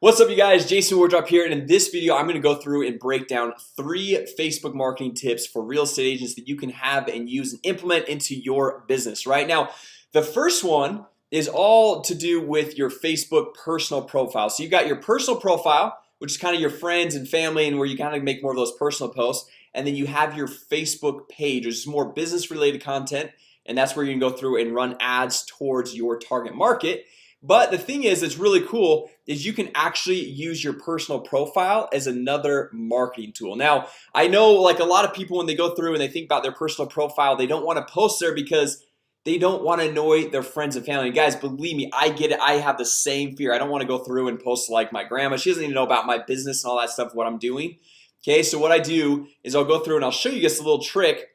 What's up, you guys? Jason Wardrop here, and in this video I'm going to go through and break down 3 Facebook marketing tips for real estate agents that you can have and use and implement into your business right now. The first one is all to do with your Facebook personal profile. So you've got your personal profile, which is kind of your friends and family and where you kind of make more of those personal posts, and then you have your Facebook page, which is more business related content, and that's where you can go through and run ads towards your target market. But the thing is, it's really cool is you can actually use your personal profile as another marketing tool. Now, I know like a lot of people when they go through and they think about their personal profile, they don't want to post there because they don't want to annoy their friends and family. And guys, believe me, I get it. I have the same fear. I don't want to go through and post like my grandma. She doesn't even know about my business and all that stuff, what I'm doing. Okay, so what I do is I'll go through and I'll show you guys a little trick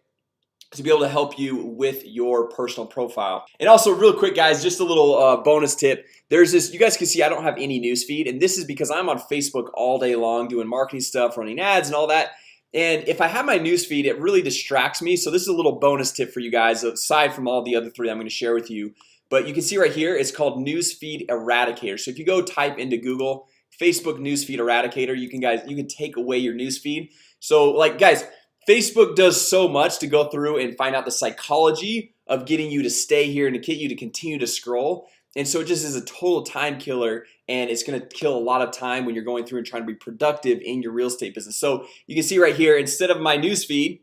to be able to help you with your personal profile. And also real quick guys, just a little bonus tip. There's this, you guys can see I don't have any newsfeed, and this is because I'm on Facebook all day long doing marketing stuff, running ads and all that. And if I have my newsfeed, it really distracts me. So this is a little bonus tip for you guys aside from all the other 3 I'm going to share with you. But you can see right here, it's called Newsfeed Eradicator. So if you go type into Google Facebook Newsfeed Eradicator, you can take away your newsfeed. So like guys, Facebook does so much to go through and find out the psychology of getting you to stay here and to get you to continue to scroll. And so it just is a total time killer, and it's going to kill a lot of time when you're going through and trying to be productive in your real estate business. So you can see right here, instead of my newsfeed,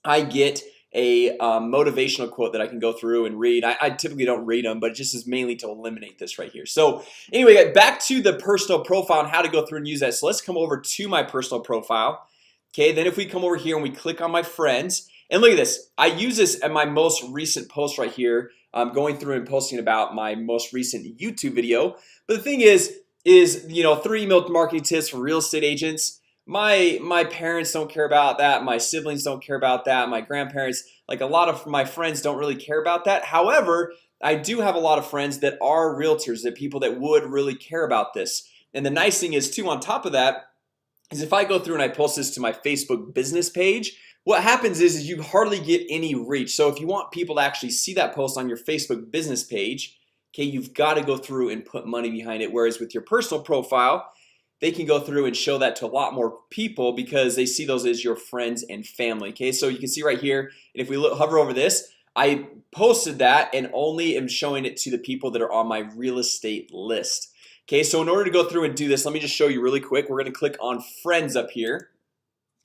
I get a motivational quote that I can go through and read. I typically don't read them, but it just is mainly to eliminate this right here. So anyway, back to the personal profile and how to go through and use that. So let's come over to my personal profile. Okay, then if we come over here and we click on my friends, and look at this, I use this at my most recent post right here. I'm going through and posting about my most recent YouTube video. But the thing is you know, 3 email marketing tips for real estate agents. My parents don't care about that. My siblings don't care about that. My grandparents, like a lot of my friends, don't really care about that. However, I do have a lot of friends that are realtors, that people that would really care about this. And the nice thing is too, on top of that, is if I go through and I post this to my Facebook business page, what happens is you hardly get any reach. So if you want people to actually see that post on your Facebook business page, okay, you've got to go through and put money behind it. Whereas with your personal profile, they can go through and show that to a lot more people because they see those as your friends and family. Okay, so you can see right here, and if we hover over this, I posted that and only am showing it to the people that are on my real estate list. Okay, so in order to go through and do this, let me just show you really quick. We're going to click on friends up here.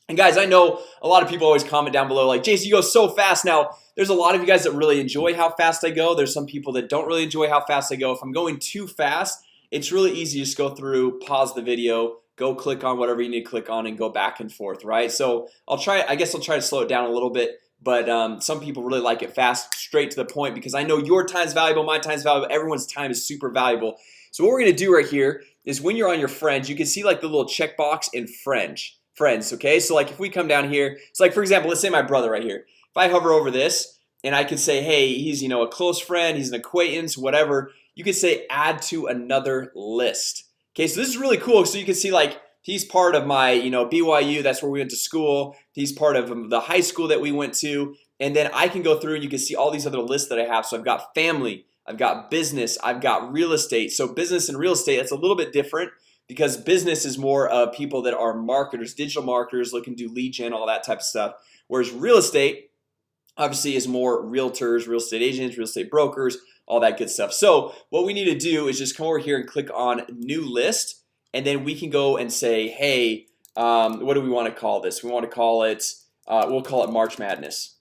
And guys, I know a lot of people always comment down below like, Jason, you go so fast. Now there's a lot of you guys that really enjoy how fast I go. There's some people that don't really enjoy how fast I go. If I'm going too fast, it's really easy to just go through, pause the video, go click on whatever you need to click on, and go back and forth, right? So I guess I'll try to slow it down a little bit. But some people really like it fast, straight to the point, because I know your time's valuable, my time's valuable, everyone's time is super valuable. So what we're gonna do right here is when you're on your friends, you can see like the little checkbox in friends. Okay, so like if we come down here, so like for example, let's say my brother right here. If I hover over this and I could say, hey, he's a close friend, he's an acquaintance, whatever. You could say add to another list. Okay, so this is really cool. So you can see like he's part of my BYU, that's where we went to school. He's part of the high school that we went to, and then I can go through and you can see all these other lists that I have. So I've got family, I've got business, I've got real estate. So business and real estate, that's a little bit different because business is more of people that are marketers, digital marketers, looking to do lead gen, all that type of stuff. Whereas real estate obviously is more realtors, real estate agents, real estate brokers, all that good stuff. So what we need to do is just come over here and click on new list, and then we can go and say, hey, what do we want to call this? We want to call it, we'll call it March Madness.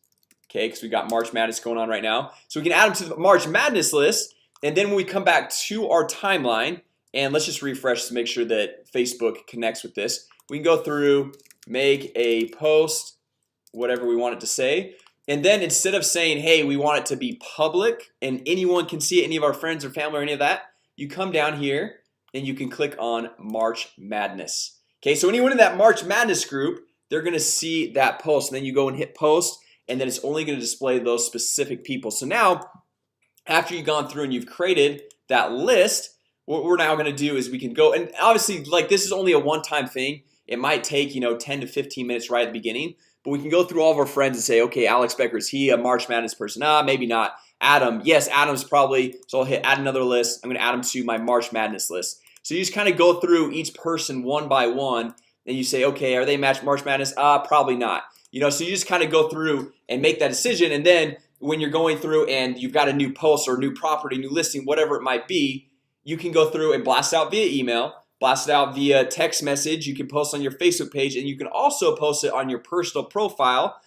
Okay, because we got March Madness going on right now. So we can add them to the March Madness list. And then when we come back to our timeline, and let's just refresh to make sure that Facebook connects with this, we can go through, make a post, whatever we want it to say. And then instead of saying, hey, we want it to be public and anyone can see it, any of our friends or family or any of that, you come down here and you can click on March Madness. Okay, so anyone in that March Madness group, they're gonna see that post, and then you go and hit post, and then it's only going to display those specific people. So now after you've gone through and you've created that list, what we're now going to do is we can go, and obviously like this is only a one-time thing. It might take 10 to 15 minutes right at the beginning, but we can go through all of our friends and say, okay, Alex Becker, is he a March Madness person? Maybe not. Adam, yes, Adam's probably. So I'll hit add another list. I'm going to add him to my March Madness list. So you just kind of go through each person one by one and you say, okay, are they March Madness? Probably not. You know, so you just kind of go through and make that decision. And then when you're going through and you've got a new post or new property, new listing, whatever it might be, you can go through and blast out via email, blast it out via text message. You can post on your Facebook page, and you can also post it on your personal profile,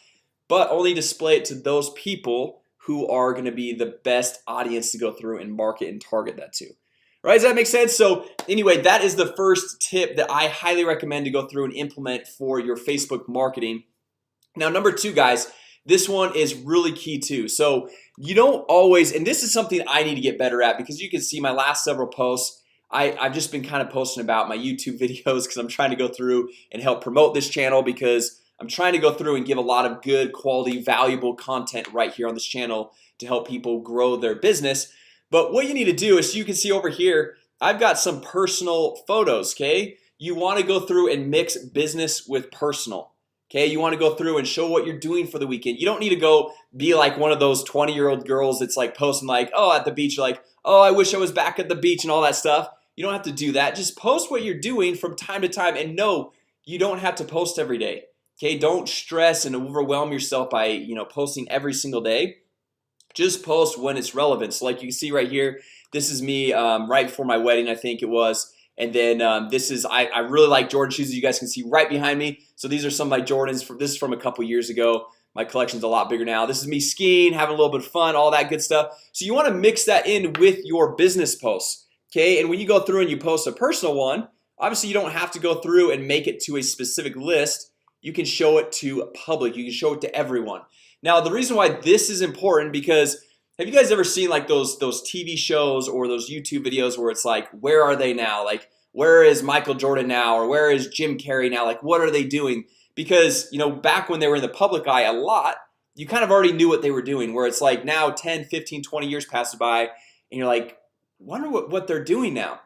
but only display it to those people who are going to be the best audience to go through and market and target that to. Right? Does that make sense? So anyway, that is the first tip that I highly recommend to go through and implement for your Facebook marketing. Now, number two, guys, this one is really key too. So you don't always, and this is something I need to get better at, because you can see my last several posts, I've just been kind of posting about my YouTube videos because I'm trying to go through and help promote this channel, because I'm trying to go through and give a lot of good quality, valuable content right here on this channel to help people grow their business. But what you need to do is, you can see over here, I've got some personal photos. Okay, you want to go through and mix business with personal. Okay, you want to go through and show what you're doing for the weekend. You don't need to go be like one of those 20-year-old girls that's like posting like, oh, at the beach, like, oh, I wish I was back at the beach and all that stuff. You don't have to do that. Just post what you're doing from time to time. And no, you don't have to post every day. Okay, don't stress and overwhelm yourself by, you know, posting every single day. Just post when it's relevant. So like you can see right here, this is me right before my wedding, I think it was. And then this is, I really like Jordan shoes, as you guys can see right behind me. So these are some of my Jordans. This is from a couple years ago. My collection's a lot bigger now. This is me skiing, having a little bit of fun, all that good stuff. So you want to mix that in with your business posts. Okay, and when you go through and you post a personal one, obviously you don't have to go through and make it to a specific list. You can show it to public. You can show it to everyone. Now, the reason why this is important, because have you guys ever seen like those TV shows or those YouTube videos where it's like, where are they now? Like, where is Michael Jordan now? Or where is Jim Carrey now? Like, what are they doing? Because, you know, back when they were in the public eye a lot, you kind of already knew what they were doing. Where it's like now 10, 15, 20 years pass by and you're like, wonder what they're doing now.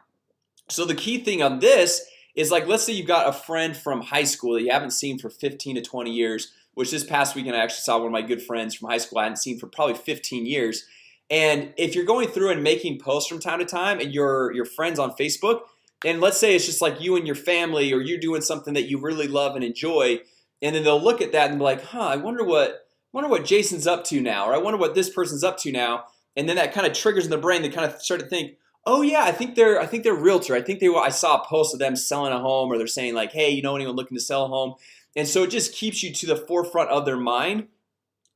So the key thing on this is, like, let's say you've got a friend from high school that you haven't seen for 15 to 20 years, which this past weekend I actually saw one of my good friends from high school I hadn't seen for probably 15 years. And if you're going through and making posts from time to time and your friends on Facebook, and let's say it's just like you and your family, or you're doing something that you really love and enjoy, and then they'll look at that and be like, huh, I wonder what Jason's up to now, or I wonder what this person's up to now. And then that kind of triggers in the brain. They kind of start to think, oh yeah, I think they're a realtor. I saw a post of them selling a home, or they're saying like, hey, you know anyone looking to sell a home? And so it just keeps you to the forefront of their mind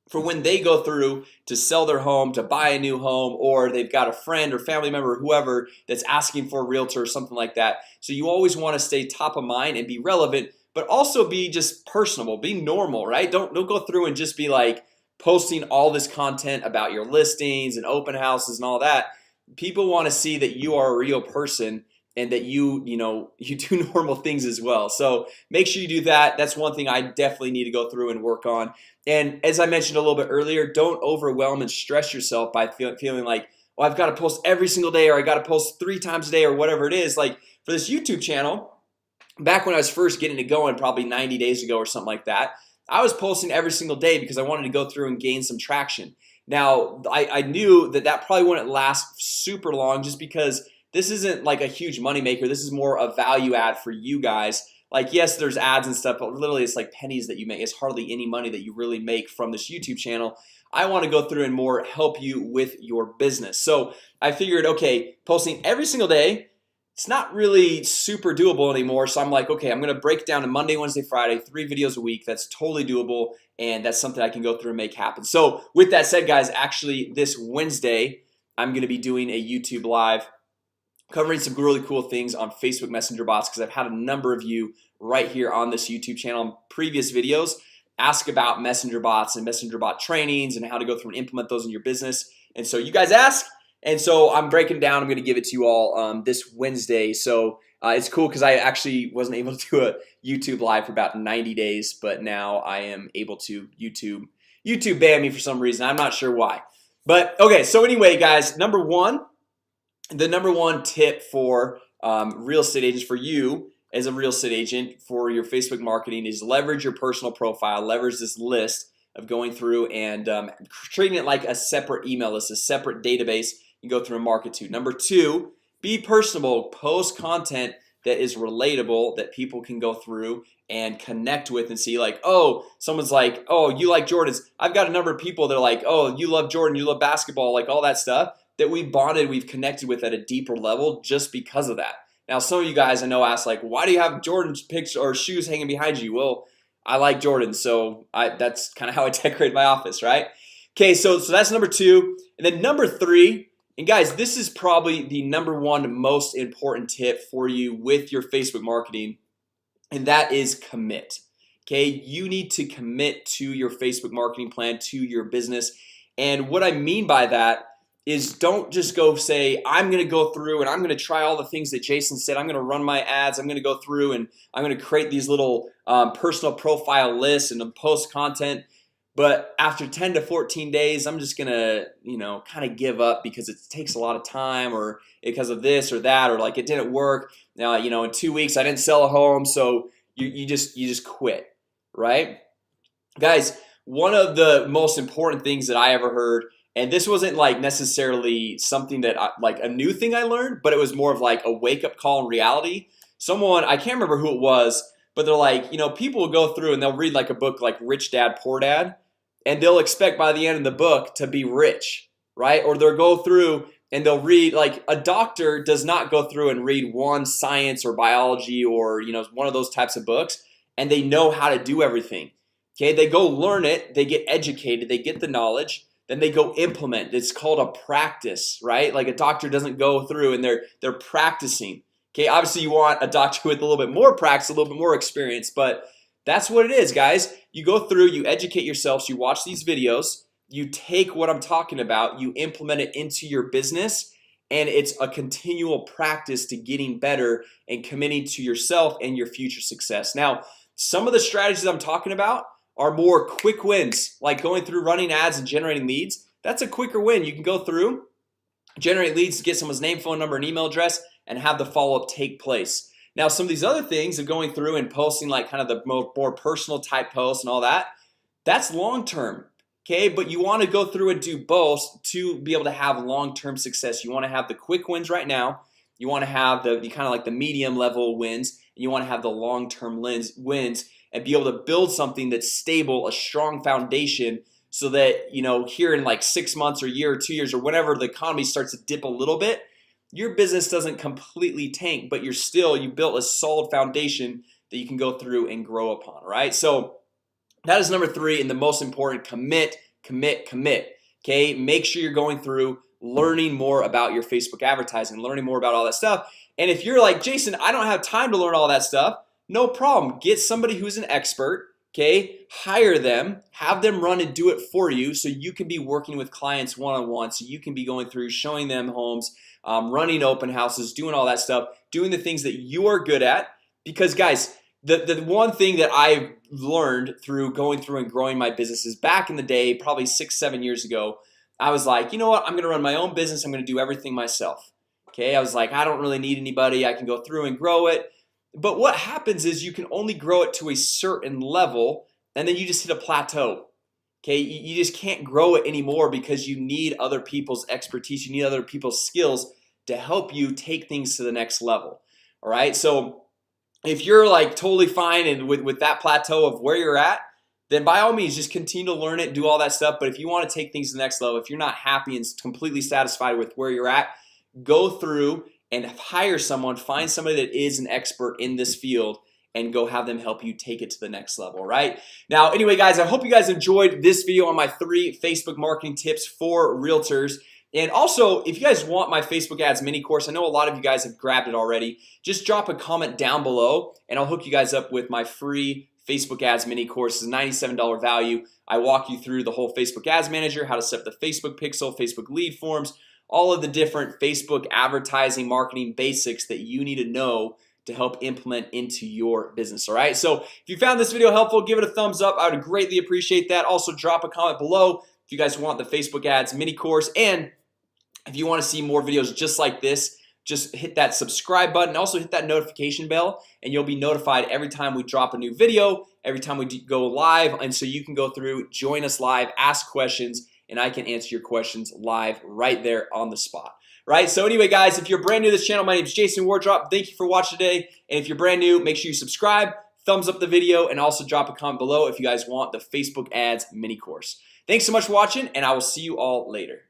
for when they go through to sell their home, to buy a new home, or they've got a friend or family member or whoever that's asking for a realtor or something like that. So you always want to stay top of mind and be relevant, but also be just personable, be normal, right? Don't go through and just be like posting all this content about your listings and open houses and all that. People want to see that you are a real person and that you do normal things as well. So make sure you do that. That's one thing I definitely need to go through and work on. And as I mentioned a little bit earlier, don't overwhelm and stress yourself by feeling like, oh, I've got to post every single day, or I got to post 3 times a day, or whatever it is. Like for this YouTube channel, back when I was first getting it going, probably 90 days ago or something like that, I was posting every single day because I wanted to go through and gain some traction. Now I knew that probably wouldn't last super long, just because this isn't like a huge money maker. This is more a value add for you guys. Like, yes, there's ads and stuff, but literally it's like pennies that you make. It's hardly any money that you really make from this YouTube channel. I want to go through and more help you with your business. So I figured, okay, posting every single day, it's not really super doable anymore. So I'm like, okay, I'm gonna break it down to Monday, Wednesday, Friday, 3 videos a week. That's totally doable, and that's something I can go through and make happen. So with that said, guys, actually this Wednesday I'm gonna be doing a YouTube live covering some really cool things on Facebook Messenger bots, because I've had a number of you right here on this YouTube channel in previous videos ask about messenger bots and messenger bot trainings and how to go through and implement those in your business. And so you guys ask, and so I'm breaking it down. I'm gonna give it to you all this Wednesday. So it's cool because I actually wasn't able to do a YouTube live for about 90 days, but now I am able to. YouTube banned me for some reason. I'm not sure why, but okay. So anyway, guys, the number one tip for real estate agents, for you as a real estate agent, for your Facebook marketing, is leverage your personal profile. Leverage this list of going through and treating it like a separate email list, a separate database you go through and market to. Number 2 Be personable, post content that is relatable, that people can go through and connect with and see like, oh, someone's like, oh, you like Jordans. I've got a number of people that are like, oh, you love Jordan, you love basketball, like all that stuff that we bonded, we've connected with at a deeper level just because of that. Now some of you guys I know ask like, why do you have Jordan's picture or shoes hanging behind you? Well, I like Jordan, so that's kind of how I decorate my office, right? Okay, so that's number 2. And then number 3, and guys, this is probably the number 1 most important tip for you with your Facebook marketing, and that is commit. Okay, you need to commit to your Facebook marketing plan, to your business. And what I mean by that is don't just go say, I'm gonna go through and I'm gonna try all the things that Jason said. I'm gonna run my ads, I'm gonna go through and I'm gonna create these little personal profile lists and post content. But after 10 to 14 days, I'm just gonna, kind of give up because it takes a lot of time, or because of this or that, or like it didn't work. Now, in 2 weeks I didn't sell a home, so you just quit, right? Guys, one of the most important things that I ever heard, and this wasn't like necessarily something that like a new thing I learned, but it was more of like a wake-up call in reality. Someone, I can't remember who it was, but they're like, people will go through and they'll read like a book like Rich Dad Poor Dad, and they'll expect by the end of the book to be rich, right? Or they'll go through and they'll read, like a doctor does not go through and read one science or biology or one of those types of books and they know how to do everything. Okay, they go learn it, they get educated, they get the knowledge, then they go implement. It's called a practice, right? Like a doctor doesn't go through and they're practicing. Okay, obviously you want a doctor with a little bit more practice, a little bit more experience, but that's what it is, guys. You go through, you educate yourselves, you watch these videos, you take what I'm talking about, you implement it into your business, and it's a continual practice to getting better and committing to yourself and your future success. Now, some of the strategies I'm talking about are more quick wins, like going through running ads and generating leads. That's a quicker win. You can go through, generate leads, get someone's name, phone number, and email address, and have the follow-up take place. Now, some of these other things of going through and posting like kind of the more personal type posts and all that, that's long-term. Okay, but you want to go through and do both to be able to have long-term success. You want to have the quick wins right now. You want to have the kind of like the medium level wins, and you want to have the long-term wins and be able to build something that's stable, a strong foundation, so that here in like 6 months or a year or 2 years or whenever the economy starts to dip a little bit, your business doesn't completely tank, but you built a solid foundation that you can go through and grow upon, right? So that is number 3, and the most important: commit, commit, commit. Okay, make sure you're going through, learning more about your Facebook advertising, learning more about all that stuff. And if you're like, Jason, I don't have time to learn all that stuff, no problem. Get somebody who's an expert. Okay, hire them, have them run and do it for you, so you can be working with clients one-on-one, so you can be going through, showing them homes, running open houses, doing all that stuff, doing the things that you are good at. Because guys, the one thing that I've learned through going through and growing my businesses back in the day, probably 6-7 years ago, I was like, you know what, I'm gonna run my own business, I'm gonna do everything myself. Okay, I was like, I don't really need anybody, I can go through and grow it. But what happens is you can only grow it to a certain level, and then you just hit a plateau. Okay, you just can't grow it anymore because you need other people's expertise, you need other people's skills to help you take things to the next level. All right, so if you're like totally fine and with that plateau of where you're at, then by all means just continue to learn it, do all that stuff. But if you want to take things to the next level, if you're not happy and completely satisfied with where you're at, go through and hire someone, find somebody that is an expert in this field, and go have them help you take it to the next level. Right now, anyway guys, I hope you guys enjoyed this video on my 3 Facebook marketing tips for realtors. And also, if you guys want my Facebook ads mini course, I know a lot of you guys have grabbed it already, just drop a comment down below and I'll hook you guys up with my free Facebook ads mini course. It's $97 value. I walk you through the whole Facebook ads manager, how to set up the Facebook pixel, Facebook lead forms, all of the different Facebook advertising marketing basics that you need to know to help implement into your business. All right, so if you found this video helpful, give it a thumbs up. I would greatly appreciate that. Also drop a comment below if you guys want the Facebook ads mini course, and if you want to see more videos just like this, just hit that subscribe button. Also hit that notification bell, and you'll be notified every time we drop a new video, every time we go live. And so you can go through, join us live, ask questions, and I can answer your questions live right there on the spot. right? So anyway guys, if you're brand new to this channel, my name is Jason Wardrop. Thank you for watching today. And if you're brand new, make sure you subscribe, thumbs up the video, and also drop a comment below if you guys want the Facebook ads mini course. Thanks so much for watching, and I will see you all later.